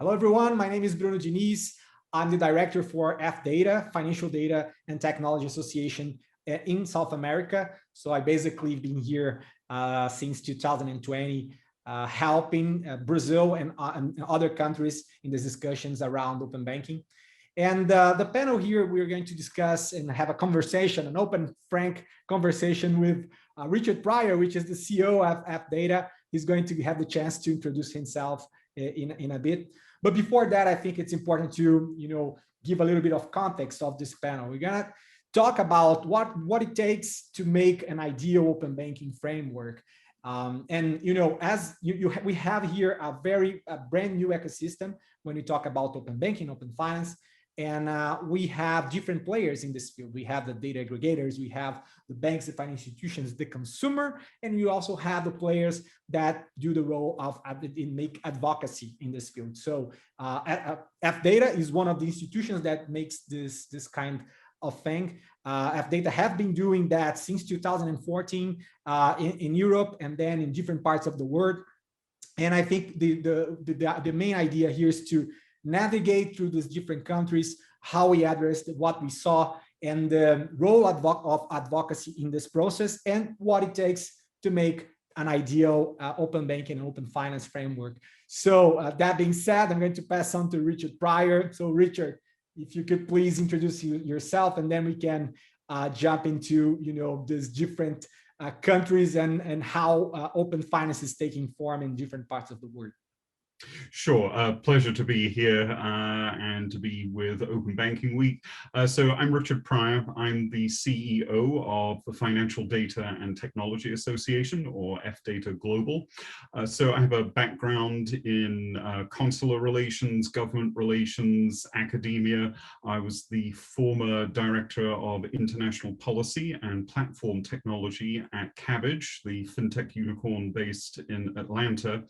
Hello, everyone. My name is Bruno Diniz. I'm the director for FData, Financial Data and Technology Association in South America. So I basically been here since 2020, helping Brazil and other countries in these discussions around open banking. And the panel here, we're going to discuss and have a conversation, an open, frank conversation with Richard Pior, which is the CEO of FData. He's going to have the chance to introduce himself in a bit. But before that, I think it's important to, give a little bit of context of this panel. We're gonna talk about what it takes to make an ideal open banking framework. We have here a brand new ecosystem when we talk about open banking, open finance. And we have different players in this field. We have the data aggregators, we have the banks, the financial institutions, the consumer, and you also have the players that do the role of make advocacy in this field. So FData is one of the institutions that makes this kind of thing. FData have been doing that since 2014 in Europe and then in different parts of the world. And I think the main idea here is to navigate through these different countries, how we addressed what we saw, and the role of advocacy in this process, and what it takes to make an ideal open banking and open finance framework. So that being said, I'm going to pass on to Richard Pior. So Richard, if you could please introduce yourself, and then we can jump into these different countries and how open finance is taking form in different parts of the world. Sure, pleasure to be here and to be with Open Banking Week. So I'm Richard Pior. I'm the CEO of the Financial Data and Technology Association, or FData Global. So I have a background in consular relations, government relations, academia. I was the former director of international policy and platform technology at Cabbage, the fintech unicorn based in Atlanta,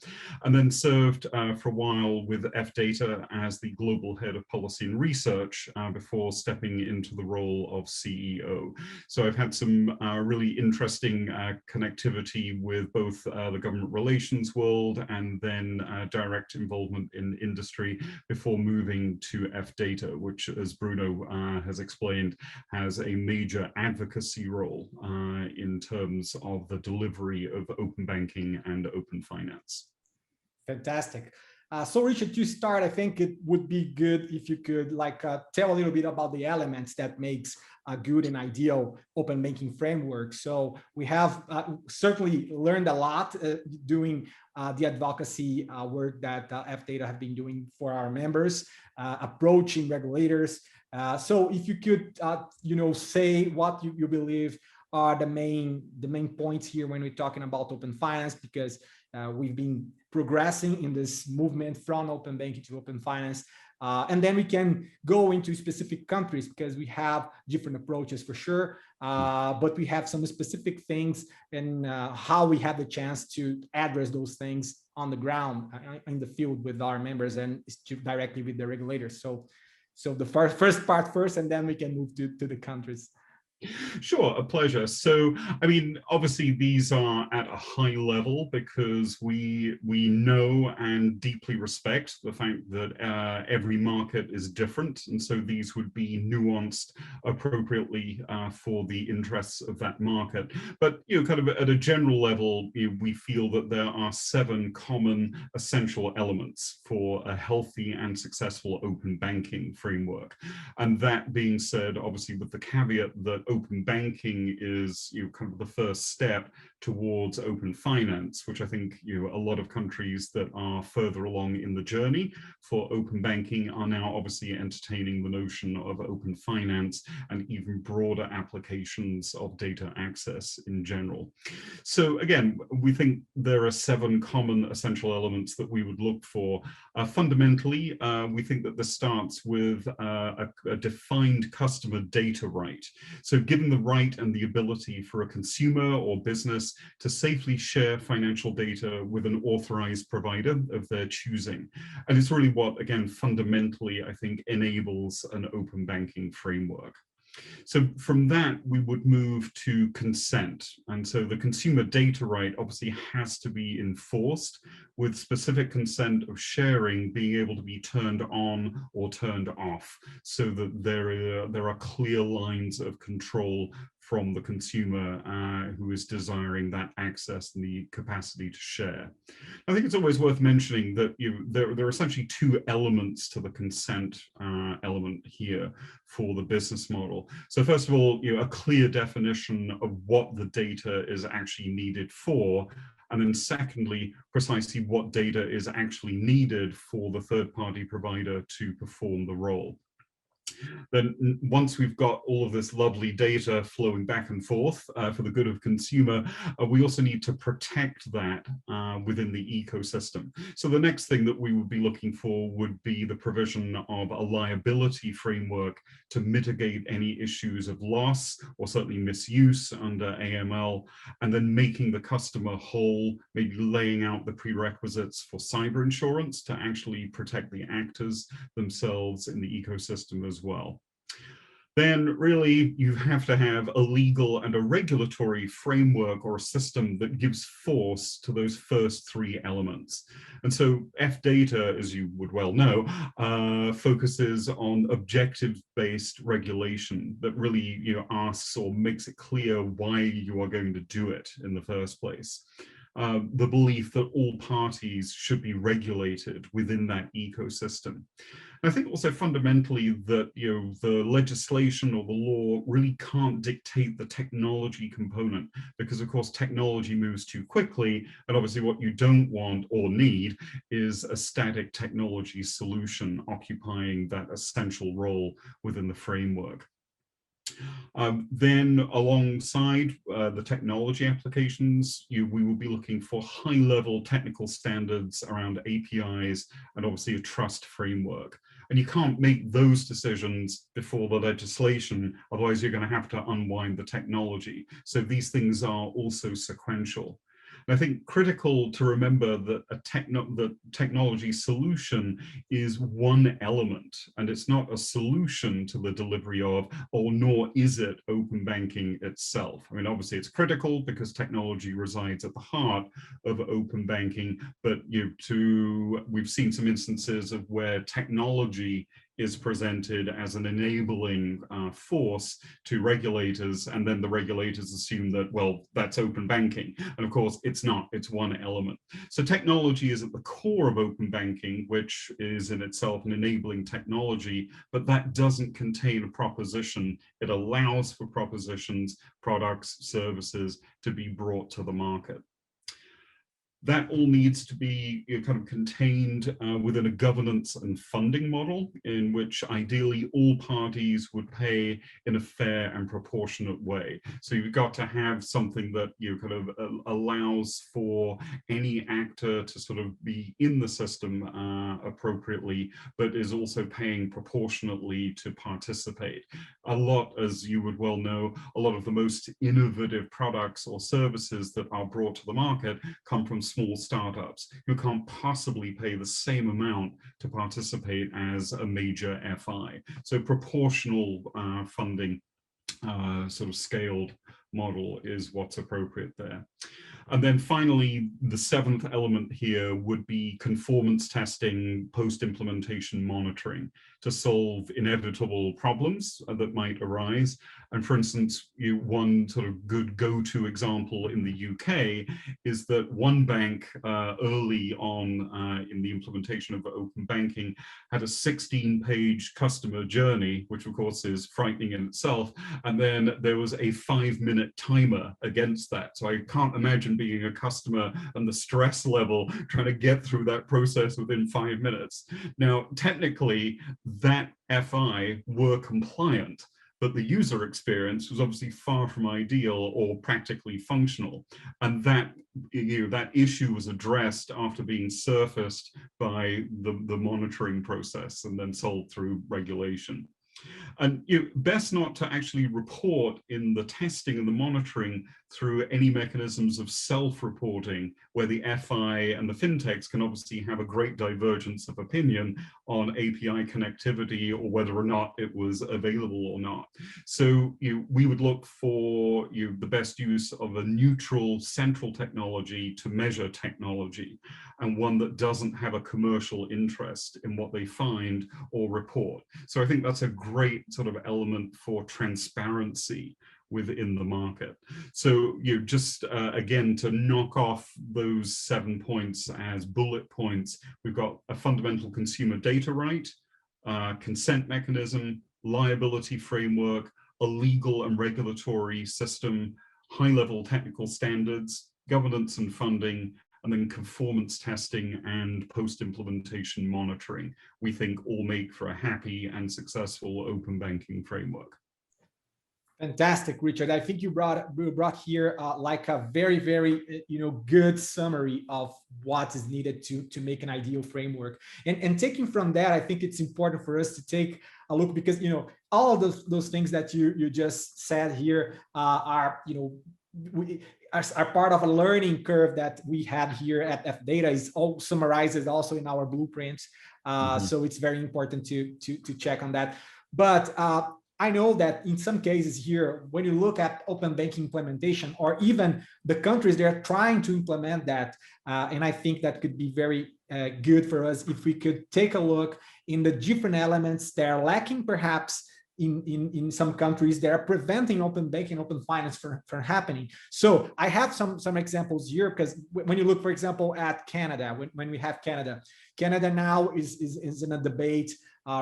and then served for a while with FData as the global head of policy and research before stepping into the role of CEO. So I've had some really interesting connectivity with both the government relations world and then direct involvement in industry before moving to FData, which, as Bruno has explained, has a major advocacy role in terms of the delivery of open banking and open finance. Fantastic. So Richard, to start, I think it would be good if you could tell a little bit about the elements that makes a good and ideal open banking framework. So we have certainly learned a lot doing the advocacy work that FData have been doing for our members, approaching regulators. So if you could, say what you believe are the main points here when we're talking about open finance, because we've been progressing in this movement from open banking to open finance. And then we can go into specific countries because we have different approaches for sure, but we have some specific things and how we have the chance to address those things on the ground in the field with our members and directly with the regulators. So the first part first, and then we can move to the countries. Sure, a pleasure. So, I mean, obviously these are at a high level because we know and deeply respect the fact that every market is different, and so these would be nuanced appropriately for the interests of that market. But kind of at a general level, we feel that there are 7 common essential elements for a healthy and successful open banking framework. And that being said, obviously with the caveat that open banking is kind of the first step towards open finance, which I think a lot of countries that are further along in the journey for open banking are now obviously entertaining the notion of open finance and even broader applications of data access in general. So again, we think there are 7 common essential elements that we would look for. Fundamentally, we think that this starts with a defined customer data right. So given the right and the ability for a consumer or business to safely share financial data with an authorized provider of their choosing. And it's really what, again, fundamentally, I think, enables an open banking framework. So from that, we would move to consent. And so the consumer data right obviously has to be enforced, with specific consent of sharing being able to be turned on or turned off, so that there are clear lines of control from the consumer who is desiring that access and the capacity to share. I think it's always worth mentioning that there are essentially two elements to the consent element here for the business model. So first of all, a clear definition of what the data is actually needed for, and then secondly, precisely what data is actually needed for the third-party provider to perform the role. Then once we've got all of this lovely data flowing back and forth for the good of consumer, we also need to protect that within the ecosystem. So the next thing that we would be looking for would be the provision of a liability framework to mitigate any issues of loss or certainly misuse under AML, and then making the customer whole, maybe laying out the prerequisites for cyber insurance to actually protect the actors themselves in the ecosystem as well. Then really you have to have a legal and a regulatory framework or a system that gives force to those first three elements. And so F-data, as you would well know, focuses on objective-based regulation that really asks or makes it clear why you are going to do it in the first place. The belief that all parties should be regulated within that ecosystem. And I think also fundamentally that the legislation or the law really can't dictate the technology component, because of course technology moves too quickly, and obviously what you don't want or need is a static technology solution occupying that essential role within the framework. Then alongside the technology applications, we will be looking for high-level technical standards around APIs and obviously a trust framework. And you can't make those decisions before the legislation, otherwise you're going to have to unwind the technology. So these things are also sequential. And I think critical to remember that the technology solution is one element, and it's not a solution to the delivery of, or nor is it open banking itself. I mean, obviously it's critical because technology resides at the heart of open banking, but we've seen some instances of where technology is presented as an enabling force to regulators, and then the regulators assume that, well, that's open banking. And of course, it's not, it's one element. So technology is at the core of open banking, which is in itself an enabling technology, but that doesn't contain a proposition. It allows for propositions, products, services to be brought to the market. That all needs to be kind of contained within a governance and funding model in which ideally all parties would pay in a fair and proportionate way. So you've got to have something that kind of allows for any actor to sort of be in the system appropriately, but is also paying proportionately to participate. A lot, as you would well know, a lot of the most innovative products or services that are brought to the market come from small startups who can't possibly pay the same amount to participate as a major FI. So proportional funding, sort of scaled model is what's appropriate there. And then finally, the seventh element here would be conformance testing, post-implementation monitoring to solve inevitable problems that might arise. And for instance, one sort of good go-to example in the UK is that one bank early on in the implementation of open banking had a 16-page customer journey, which of course is frightening in itself. And then there was a 5-minute timer against that. So I can't imagine being a customer and the stress level trying to get through that process within 5 minutes. Now, technically, that FI were compliant, but the user experience was obviously far from ideal or practically functional. And that, that issue was addressed after being surfaced by the monitoring process and then solved through regulation. And best not to actually report in the testing and the monitoring through any mechanisms of self-reporting, where the FI and the fintechs can obviously have a great divergence of opinion on API connectivity or whether or not it was available or not. So we would look for the best use of a neutral central technology to measure technology, and one that doesn't have a commercial interest in what they find or report. So I think that's a great sort of element for transparency within the market. So just again, to knock off those 7 points as bullet points, we've got a fundamental consumer data right, consent mechanism, liability framework, a legal and regulatory system, high-level technical standards, governance and funding, and then conformance testing and post-implementation monitoring, we think all make for a happy and successful open banking framework. Fantastic, Richard. I think you brought here like a very, very good summary of what is needed to make an ideal framework. And taking from that, I think it's important for us to take a look, because all of those things that you just said here are are part of a learning curve that we had here at F-Data. Is all summarized also in our blueprints. So it's very important to check on that. But I know that in some cases here, when you look at open banking implementation, or even the countries that are trying to implement that, and I think that could be very good for us if we could take a look in the different elements that are lacking perhaps in some countries that are preventing open banking, open finance from happening. So I have some examples here, because when you look, for example, at Canada, when we have Canada now is in a debate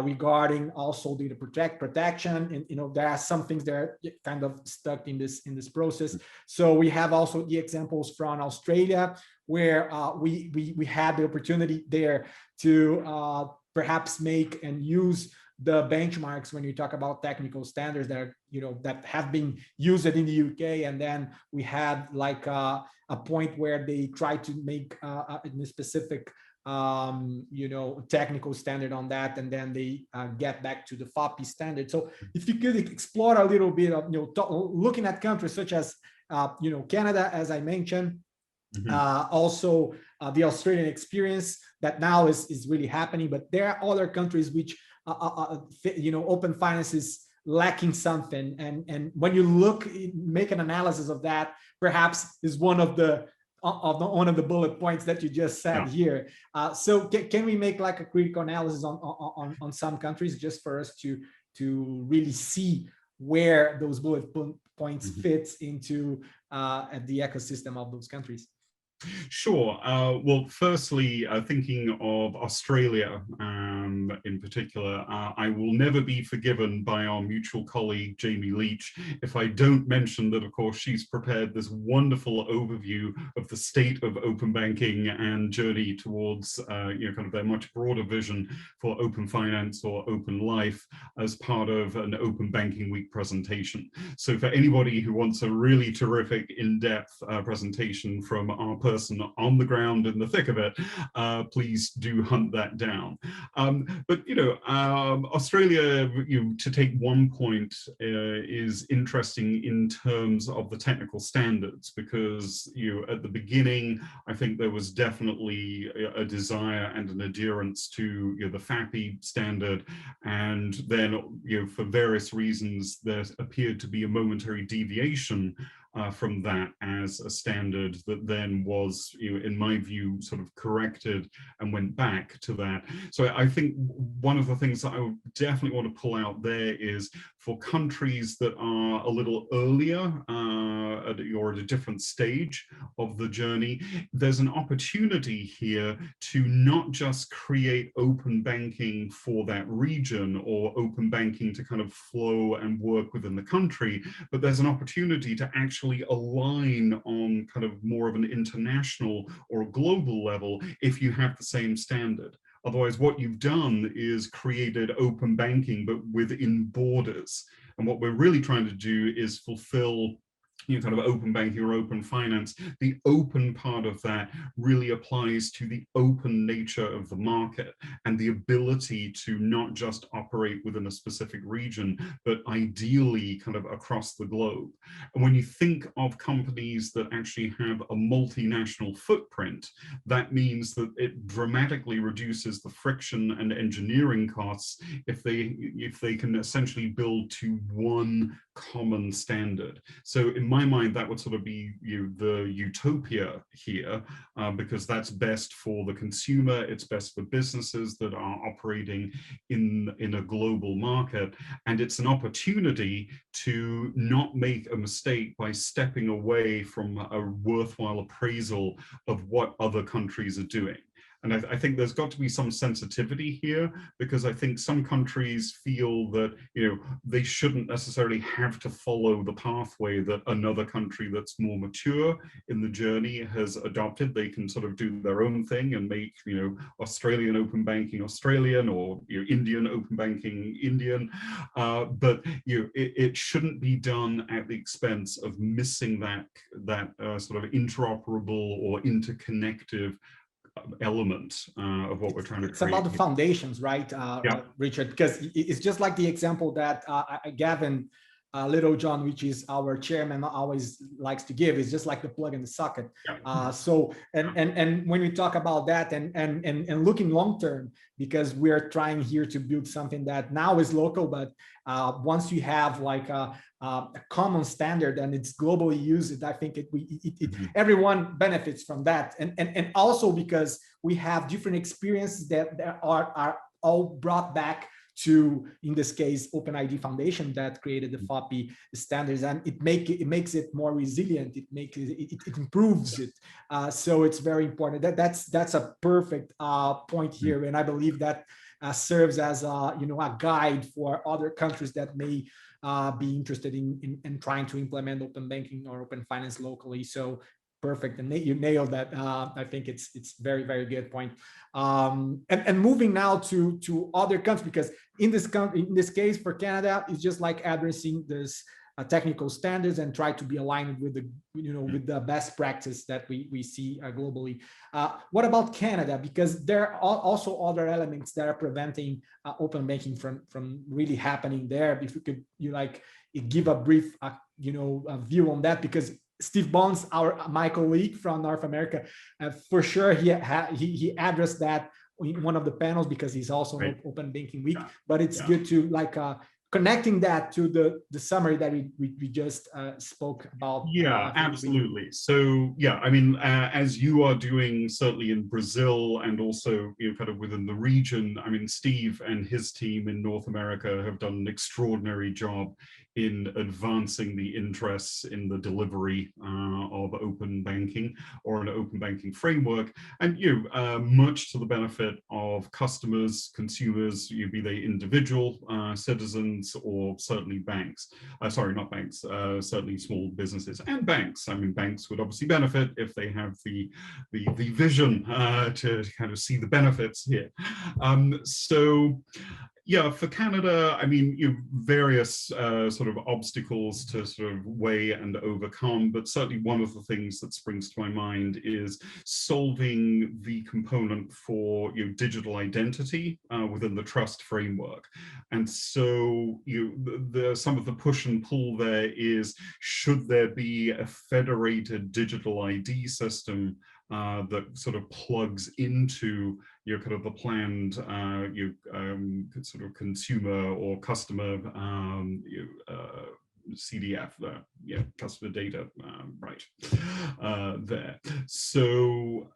regarding also data protection, and there are some things that are kind of stuck in this process. So we have also the examples from Australia, where we had the opportunity there to perhaps make and use the benchmarks when you talk about technical standards that are, that have been used in the UK, and then we had like a point where they tried to make a specific technical standard on that, and then they get back to the FOPI standard. So if you could explore a little bit of looking at countries such as Canada, as I mentioned, also the Australian experience that now is really happening, but there are other countries which open finance is lacking something, and when you make an analysis of that, perhaps is one of the bullet points that you just said here. So can we make like a critical analysis on some countries, just for us to really see where those bullet points fits into the ecosystem of those countries? Sure. Well, firstly, thinking of Australia in particular, I will never be forgiven by our mutual colleague, Jamie Leach, if I don't mention that, of course, she's prepared this wonderful overview of the state of open banking and journey towards, kind of their much broader vision for open finance or open life as part of an Open Banking Week presentation. So for anybody who wants a really terrific, in-depth presentation from our person on the ground in the thick of it, please do hunt that down. But Australia, to take one point, is interesting in terms of the technical standards, because at the beginning, I think there was definitely a desire and an adherence to the FAPI standard, and then for various reasons there appeared to be a momentary deviation from that as a standard that then was, in my view, sort of corrected and went back to that. So I think one of the things that I would definitely want to pull out there is for countries that are a little earlier or at a different stage of the journey, there's an opportunity here to not just create open banking for that region or open banking to kind of flow and work within the country, but there's an opportunity to actually align on kind of more of an international or global level if you have the same standard. Otherwise, what you've done is created open banking, but within borders. And what we're really trying to do is fulfill kind of open banking or open finance, the open part of that really applies to the open nature of the market and the ability to not just operate within a specific region, but ideally kind of across the globe. And when you think of companies that actually have a multinational footprint, that means that it dramatically reduces the friction and engineering costs if they can essentially build to one common standard. So in my mind, that would sort of be the utopia here, because that's best for the consumer, it's best for businesses that are operating in a global market, and it's an opportunity to not make a mistake by stepping away from a worthwhile appraisal of what other countries are doing. And I think there's got to be some sensitivity here, because I think some countries feel that, they shouldn't necessarily have to follow the pathway that another country that's more mature in the journey has adopted. They can sort of do their own thing and make, Australian open banking Australian, or Indian open banking Indian. But it shouldn't be done at the expense of missing that sort of interoperable or interconnective element of what we're trying to create. It's about the foundations, right, Richard? Because it's just like the example that Gavin Littlejohn, which is our chairman, always likes to give. Is just like the plug in the socket. So when we talk about that and looking long term, because we're trying here to build something that now is local, but once you have like a common standard and it's globally used, I think everyone benefits from that. And also because we have different experiences that are all brought back to, in this case, OpenID Foundation that created the FOPI standards, and it makes it more resilient. It improves it. So it's very important. That's a perfect point here, and I believe that serves as a guide for other countries that may be interested in trying to implement open banking or open finance locally. So perfect, and you nailed that. I think it's very, very good point. And moving now to other countries, because in this case for Canada, it's just like addressing this technical standards and try to be aligned with the with the best practice that we see globally. What about Canada? Because there are also other elements that are preventing open banking from really happening there. If you could give a brief view on that, because Steve Bones, my colleague from North America, for sure he addressed that in one of the panels, because he's also an Open Banking Week. But it's good to connecting that to the summary that we just spoke about. Yeah, absolutely. So yeah, I mean, as you are doing certainly in Brazil and also kind of within the region, I mean, Steve and his team in North America have done an extraordinary job in advancing the interests in the delivery of open banking or an open banking framework, and much to the benefit of customers, consumers, be they individual citizens or certainly banks. Sorry, not banks, certainly small businesses and banks. I mean, banks would obviously benefit if they have the vision to kind of see the benefits here. So yeah, for Canada, I mean, various sort of obstacles to sort of weigh and overcome, but certainly one of the things that springs to my mind is solving the component for digital identity within the trust framework. And so some of the push and pull there is, should there be a federated digital ID system that sort of plugs into kind of the planned sort of consumer or customer CDF, customer data, right there. So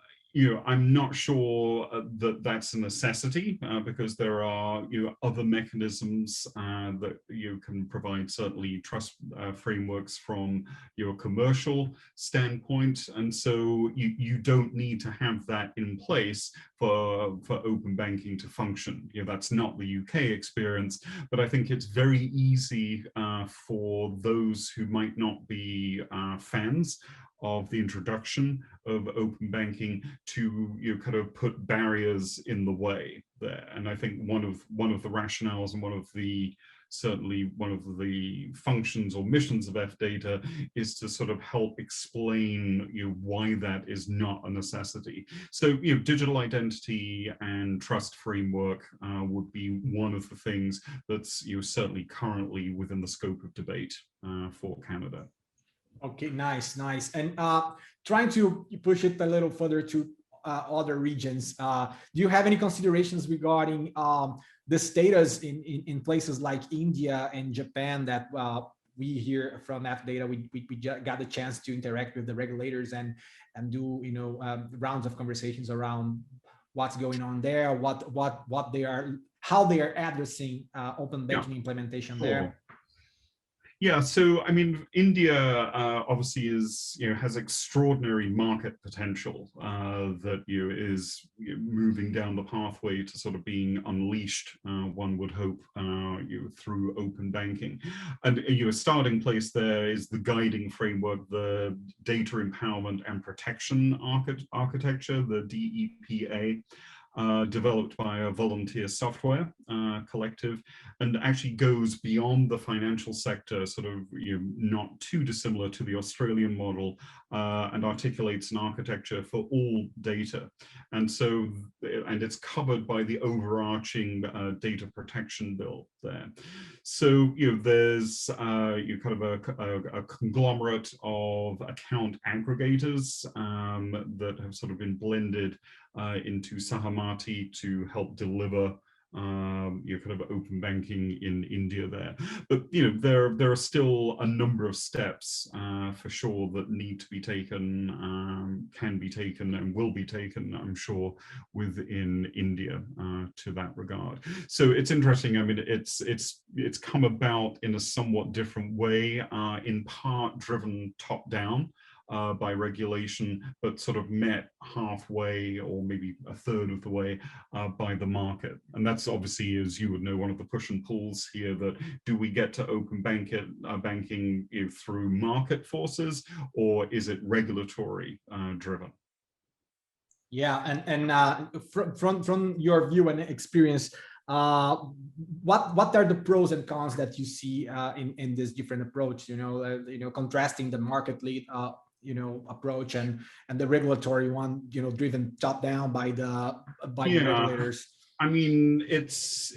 I'm not sure that that's a necessity, because there are other mechanisms that can provide certainly trust frameworks from your commercial standpoint, and so you don't need to have that in place for open banking to function. That's not the UK experience, but I think it's very easy for those who might not be fans of the introduction of open banking to kind of put barriers in the way there. And I think one of the rationales and one of the certainly one of the functions or missions of F-Data is to sort of help explain why that is not a necessity. So digital identity and trust framework would be one of the things that's certainly currently within the scope of debate for Canada. Okay, nice, nice. And trying to push it a little further to other regions, do you have any considerations regarding the status in places like India and Japan that we here from F-Data, we got the chance to interact with the regulators and do rounds of conversations around what's going on there, what they are, how they are addressing open banking implementation there. Yeah, so I mean, India obviously has extraordinary market potential that is moving down the pathway to sort of being unleashed. One would hope through open banking, and a starting place there is the guiding framework, the Data Empowerment and Protection Architecture, the DEPA. Developed by a volunteer software collective, and actually goes beyond the financial sector, sort of not too dissimilar to the Australian model, and articulates an architecture for all data. And so, and it's covered by the overarching data protection bill there. So there's kind of a conglomerate of account aggregators that have sort of been blended into Sahamati to help deliver kind of open banking in India there. But there are still a number of steps for sure that need to be taken, can be taken, and will be taken, I'm sure, within India to that regard. So it's interesting. I mean, it's come about in a somewhat different way, in part driven top down. By regulation, but sort of met halfway or maybe a third of the way by the market. And that's obviously, as you would know, one of the push and pulls here, that do we get to open banking through market forces, or is it regulatory driven? Yeah, and from your view and experience, what are the pros and cons that you see in this different approach? Contrasting the market lead approach and the regulatory one, driven top down by the regulators. I mean, it's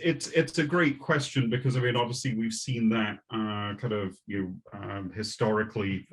a great question, because I mean, obviously we've seen that kind of historically.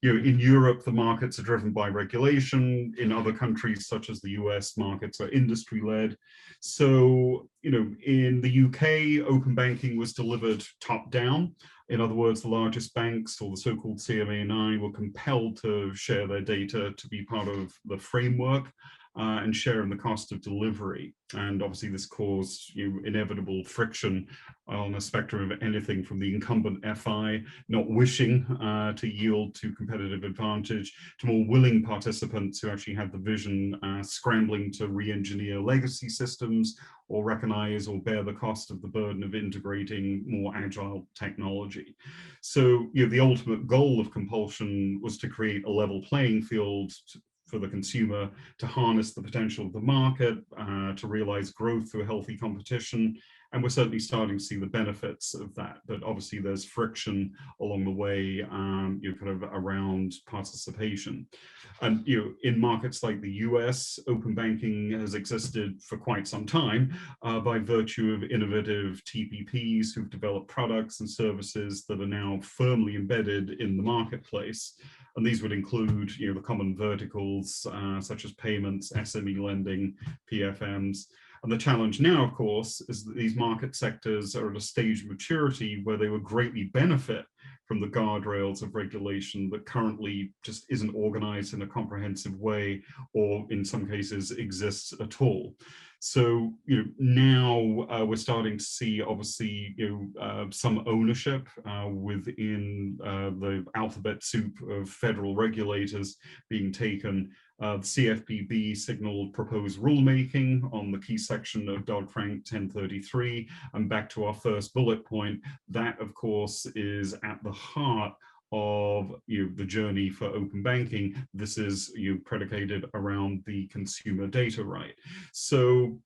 In Europe, the markets are driven by regulation. In other countries, such as the US, markets are industry led. So in the UK, open banking was delivered top down. In other words, the largest banks, or the so-called CMA9, were compelled to share their data to be part of the framework and share in the cost of delivery. And obviously this caused inevitable friction on a spectrum of anything from the incumbent FI not wishing to yield to competitive advantage, to more willing participants who actually had the vision scrambling to re-engineer legacy systems or recognize or bear the cost of the burden of integrating more agile technology. So the ultimate goal of compulsion was to create a level playing field for the consumer, to harness the potential of the market, to realize growth through healthy competition. And we're certainly starting to see the benefits of that. But obviously there's friction along the way, kind of around participation. And in markets like the US, open banking has existed for quite some time by virtue of innovative TPPs who've developed products and services that are now firmly embedded in the marketplace. And these would include, the common verticals such as payments, SME lending, PFMs. And the challenge now, of course, is that these market sectors are at a stage of maturity where they would greatly benefit from the guardrails of regulation that currently just isn't organized in a comprehensive way, or in some cases exists at all. So now we're starting to see, obviously, some ownership within the alphabet soup of federal regulators being taken. The CFPB signaled proposed rulemaking on the key section of Dodd-Frank 1033, and back to our first bullet point, that of course is at the heart of the journey for open banking. This is predicated around the consumer data right. So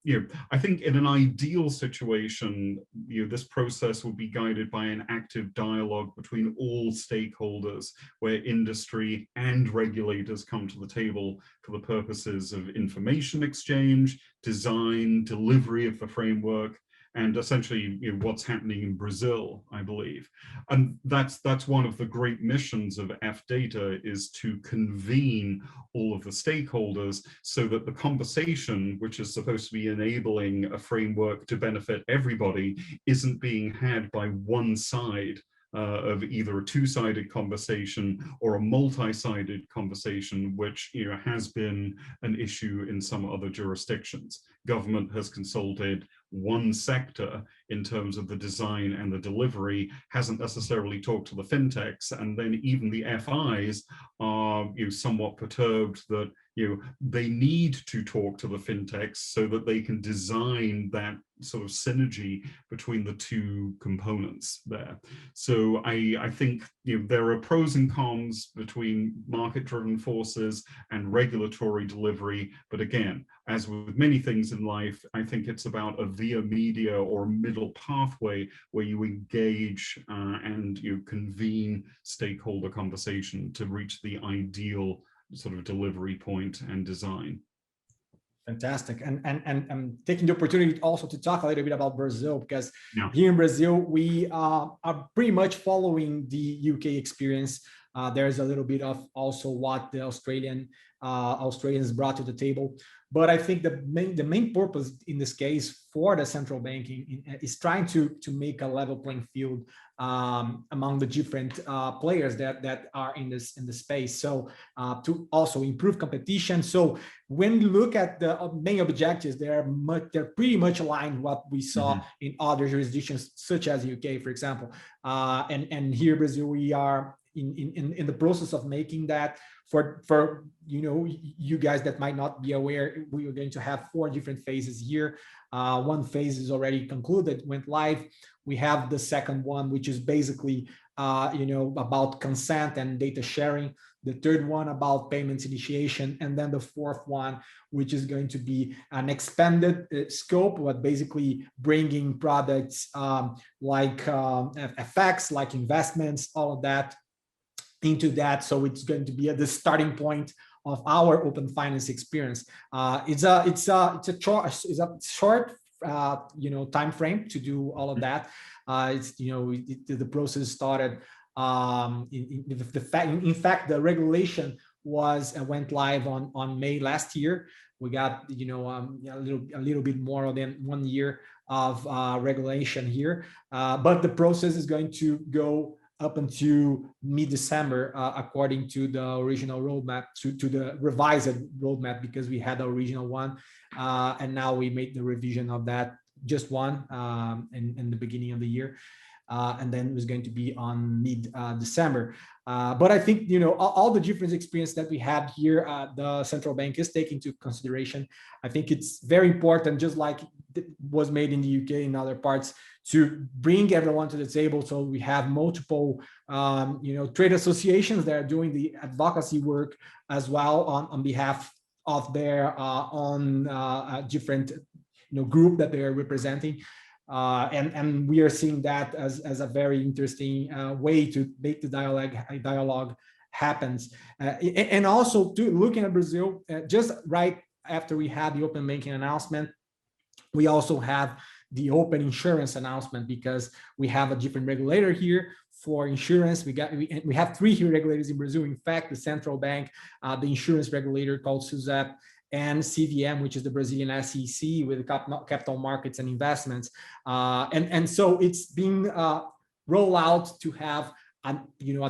I think in an ideal situation, this process will be guided by an active dialogue between all stakeholders, where industry and regulators come to the table for the purposes of information exchange, design, delivery of the framework, and essentially what's happening in Brazil, I believe. And that's one of the great missions of F-Data, is to convene all of the stakeholders so that the conversation, which is supposed to be enabling a framework to benefit everybody, isn't being had by one side of either a two-sided conversation or a multi-sided conversation, which has been an issue in some other jurisdictions. Government has consulted one sector in terms of the design and the delivery, hasn't necessarily talked to the fintechs, and then even the FIs are somewhat perturbed that they need to talk to the fintechs so that they can design that sort of synergy between the two components there. So I think there are pros and cons between market-driven forces and regulatory delivery, but again, as with many things in life, I think it's about a via media or middle pathway where you engage and convene stakeholder conversation to reach the ideal sort of delivery point and design. Fantastic. And I'm taking the opportunity also to talk a little bit about Brazil, because here in Brazil, we are pretty much following the UK experience. There's a little bit of also what the Australians brought to the table. But I think the main purpose in this case for the central banking is trying to make a level playing field among the different players that are in the space. So to also improve competition. So when you look at the main objectives, they're pretty much aligned with what we saw in other jurisdictions, such as UK, for example. And here in Brazil, we are in the process of making that. For you guys that might not be aware, we are going to have 4 different phases here. One phase is already concluded, went live. We have the second one, which is basically about consent and data sharing. The third one about payments initiation, and then the fourth one, which is going to be an expanded scope, but basically bringing products like FX, like investments, all of that into that. So it's going to be at the starting point of our open finance experience. It's a short time frame to do all of that. The process started. In fact, the regulation went live on May last year. We got a little bit more than 1 year of regulation here, but the process is going to go up until mid-December, according to the original roadmap, to the revised roadmap, because we had the original one, and now we made the revision of that, just one in the beginning of the year, and then it was going to be on mid-December. But I think all the different experience that we had here, the central bank is taking into consideration. I think it's very important, just like it was made in the UK and other parts, to bring everyone to the table. So we have multiple trade associations that are doing the advocacy work as well on behalf of their own different group that they are representing. And we are seeing that as a very interesting way to make the dialogue happens. And also looking at Brazil, just right after we had the open banking announcement, we also have the open insurance announcement, because we have a different regulator here for insurance. We have 3 here regulators in Brazil. In fact, the central bank, the insurance regulator called SUSEP, and CVM, which is the Brazilian SEC with the capital markets and investments. And so it's being rolled out to have a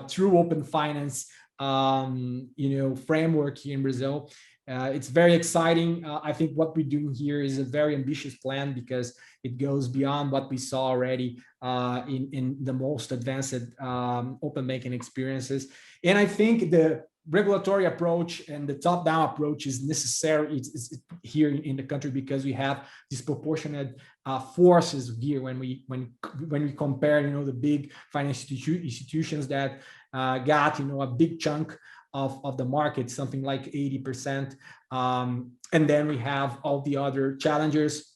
true open finance framework here in Brazil. It's very exciting. I think what we're doing here is a very ambitious plan, because it goes beyond what we saw already in the most advanced open banking experiences. And I think the regulatory approach and the top-down approach is necessary it's here in the country, because we have disproportionate forces here when we compare the big financial institutions that got, a big chunk of the market, something like 80%. And then we have all the other challengers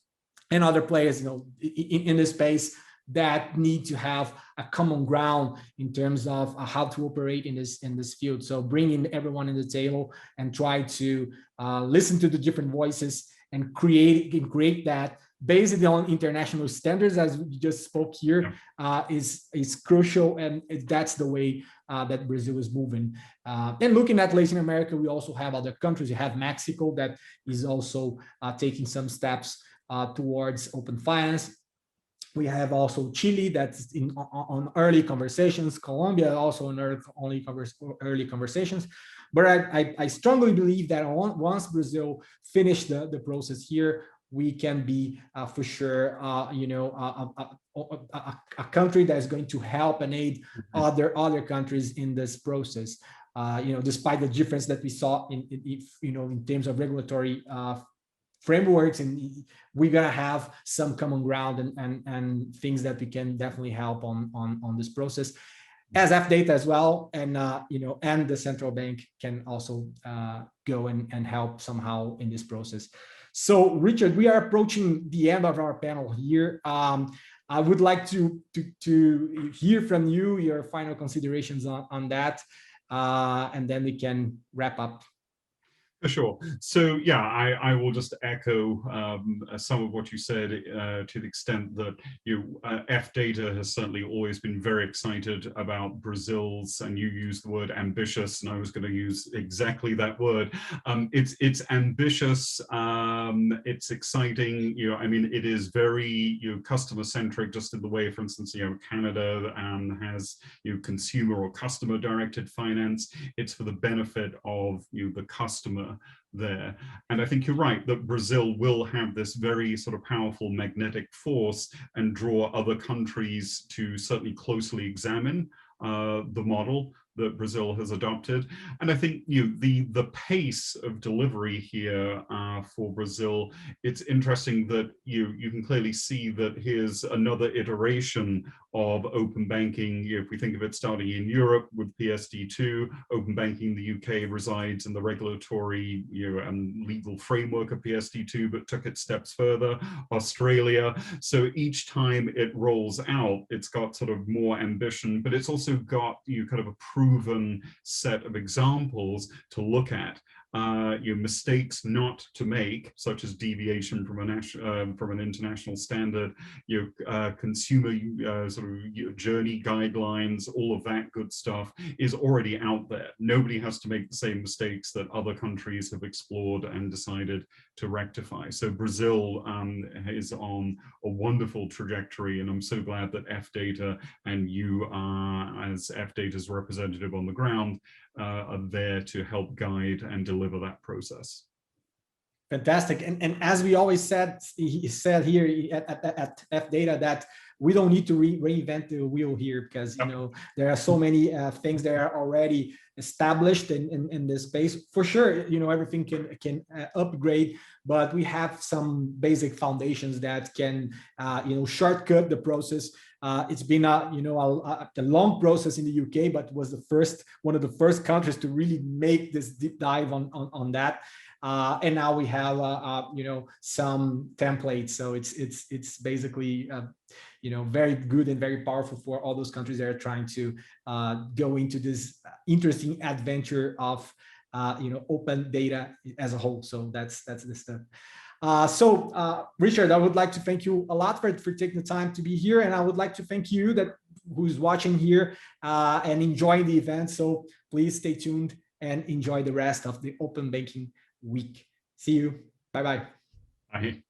and other players, in this space that need to have a common ground in terms of how to operate in this field. So bringing everyone in the table and try to listen to the different voices and create that based on international standards, as we just spoke here, is crucial, and that's the way that Brazil is moving. And looking at Latin America, we also have other countries. You have Mexico that is also taking some steps towards open finance. We have also Chile that's on early conversations, Colombia also on early conversations. But I strongly believe that once Brazil finishes the process here, we can be for sure, a country that's going to help and aid other countries in this process. Despite the difference that we saw in terms of regulatory frameworks, and we're gonna have some common ground and things that we can definitely help on this process, as FData as well, and and the central bank can also go and help somehow in this process. So Richard, we are approaching the end of our panel here. I would like to hear from you your final considerations on that, and then we can wrap up. For sure. So yeah, I will just echo some of what you said to the extent that FData has certainly always been very excited about Brazil's, and you used the word ambitious, and I was going to use exactly that word. It's ambitious. It's exciting. I mean, it is very customer centric, just in the way, for instance, Canada has consumer or customer directed finance. It's for the benefit of the customer there. And I think you're right that Brazil will have this very sort of powerful magnetic force and draw other countries to certainly closely examine the model that Brazil has adopted. And I think the pace of delivery here for Brazil, it's interesting that you can clearly see that here's another iteration of open banking. If we think of it starting in Europe with PSD2, open banking in the UK resides in the regulatory and legal framework of PSD2, but took it steps further. Australia. So each time it rolls out, it's got sort of more ambition, but it's also got kind of a proven set of examples to look at. Mistakes not to make, such as deviation from an international standard, consumer sort of journey guidelines, all of that good stuff is already out there. Nobody has to make the same mistakes that other countries have explored and decided to rectify. So Brazil is on a wonderful trajectory, and I'm so glad that FData and you as FData's representative on the ground are there to help guide and deliver that process. Fantastic. And as we always said here at FData, that we don't need to reinvent the wheel here, because there are so many things that are already established in this space. For sure, everything can upgrade, but we have some basic foundations that can shortcut the process. It's been a long process in the UK, but was one of the first countries to really make this deep dive on that. And now we have some templates, so it's basically very good and very powerful for all those countries that are trying to go into this interesting adventure of open data as a whole. So that's the stuff. Richard, I would like to thank you a lot for taking the time to be here, and I would like to thank you who's watching here and enjoying the event. So please stay tuned and enjoy the rest of the open banking week. See you. Bye-bye. Bye.